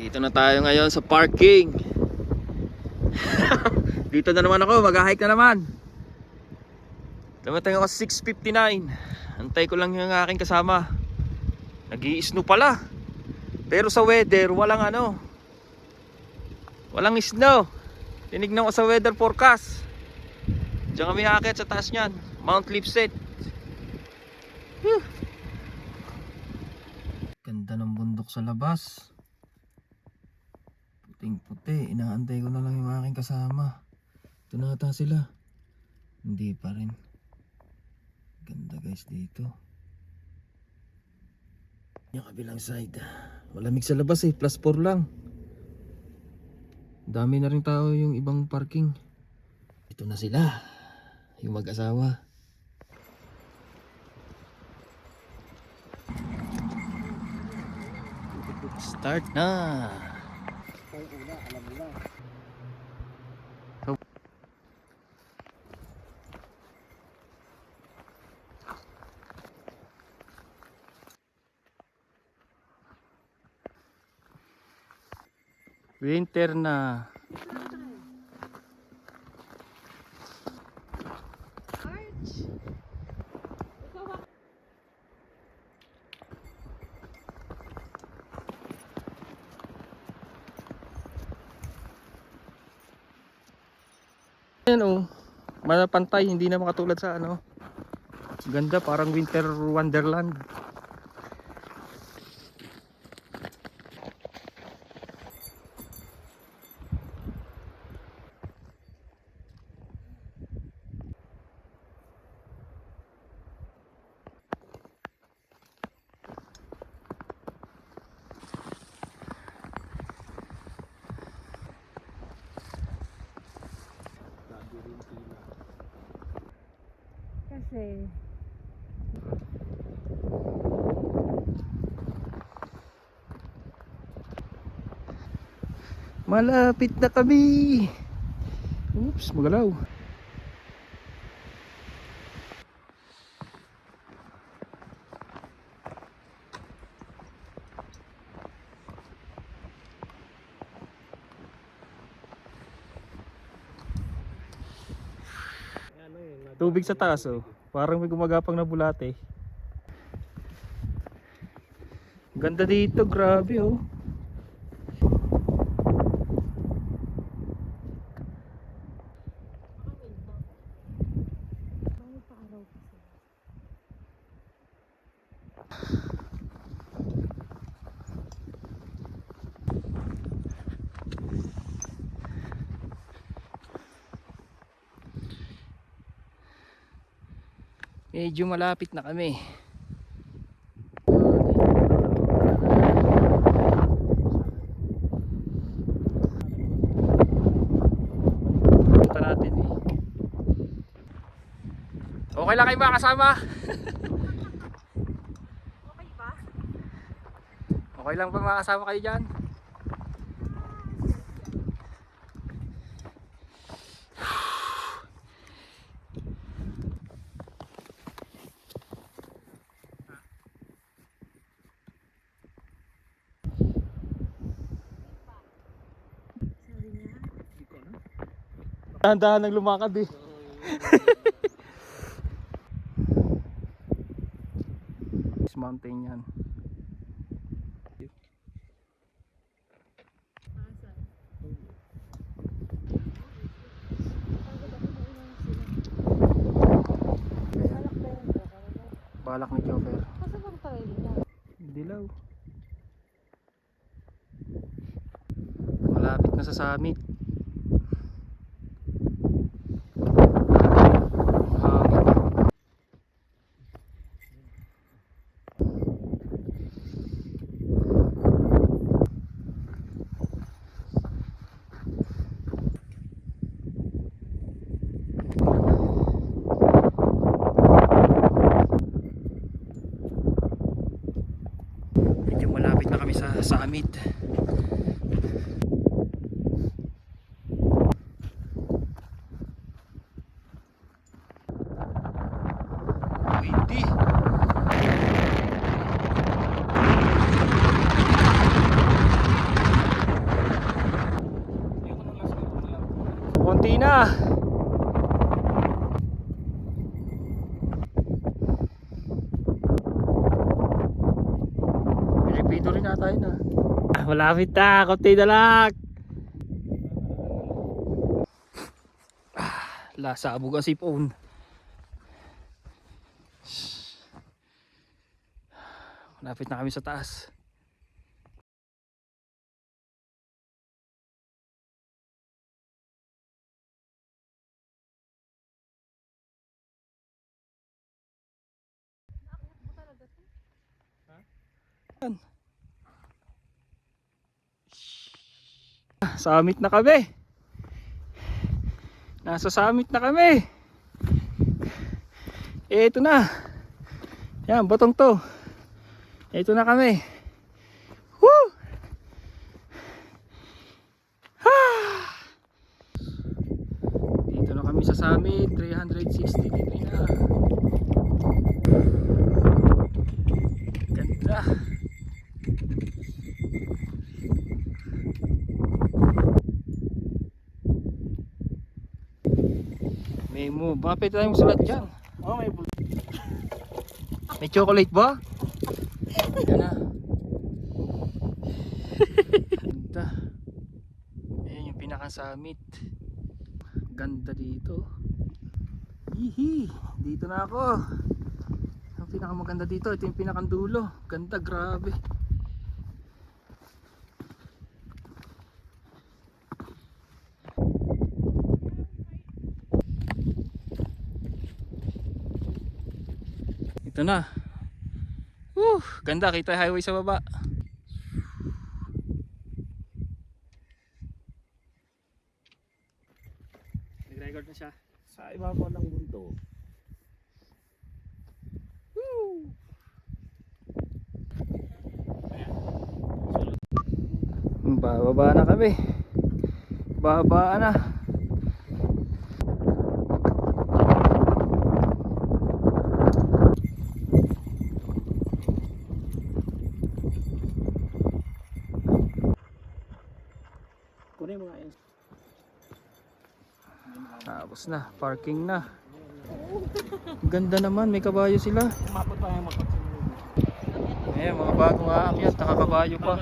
Dito na tayo ngayon sa parking. Dito na naman ako, mag-hike na naman. Dumating ako sa 6:59. Antay ko lang yung aking kasama. Nag-i-snow pala. Pero sa weather, walang walang snow. Tinignan ko sa weather forecast. Diyan kami aakyat sa taas niyan, Mount Lipset. Ganda ng bundok sa labas. Puting-puti. Inaantay ko na lang yung aking kasama. Ito na ata sila. Hindi pa rin. Ganda guys dito. Yung kabilang side. Malamig sa labas +4 lang. Dami na rin tao yung ibang parking. Ito na sila. Yung mag-asawa. Start na. Winter na. Ayan malapantay, hindi na makatulad sa Ganda, parang winter wonderland. Kasi Malapit na kami. Oops, magalaw. Tubig sa taas Parang may gumagapang na bulate. Ganda dito, grabe Medyo malapit na kami. Punta natin Okay lang kayo mga kasama? okay ba? Okay lang ba mga kasama kayo dyan? Dahan-dahan nang lumakad This mountain yan. Balak ni Joker. Kasi bang tayo nila? Dilaw. Malapit na sa summit. Medyo malapit na kami sa summit. Windy. na. Pilipido rin ata yun ah. Malapit na, konti na lang. Lasabog ang sipon. Malapit na kami sa taas. Summit na kami. Nasa summit na kami. Ito na. Yan, botong to. Ito na kami. Woo! Dito na kami sa summit. 360 degree na. Ganda. Memo, baka pwede tayong sulat dyan. Oh, may chocolate ba? Yan na. Ganda. Ayan yung pinaka-summit. Ganda dito. Hihi, dito na ako. Ang pinakamaganda dito, ito yung pinakandulo. Ganda, grabe. Ito na. Ganda, kita yung highway sa baba. Nag-record na siya. Sa ibabaw ng bundok. Bababa na kami. Bababa na. Kunin mo nga yun. Tapos na, parking na. Ganda naman, may kabayo sila. Umapot pa yung makapagsinulog. Ayan, mga bagong aakyat, nakakabayo pa.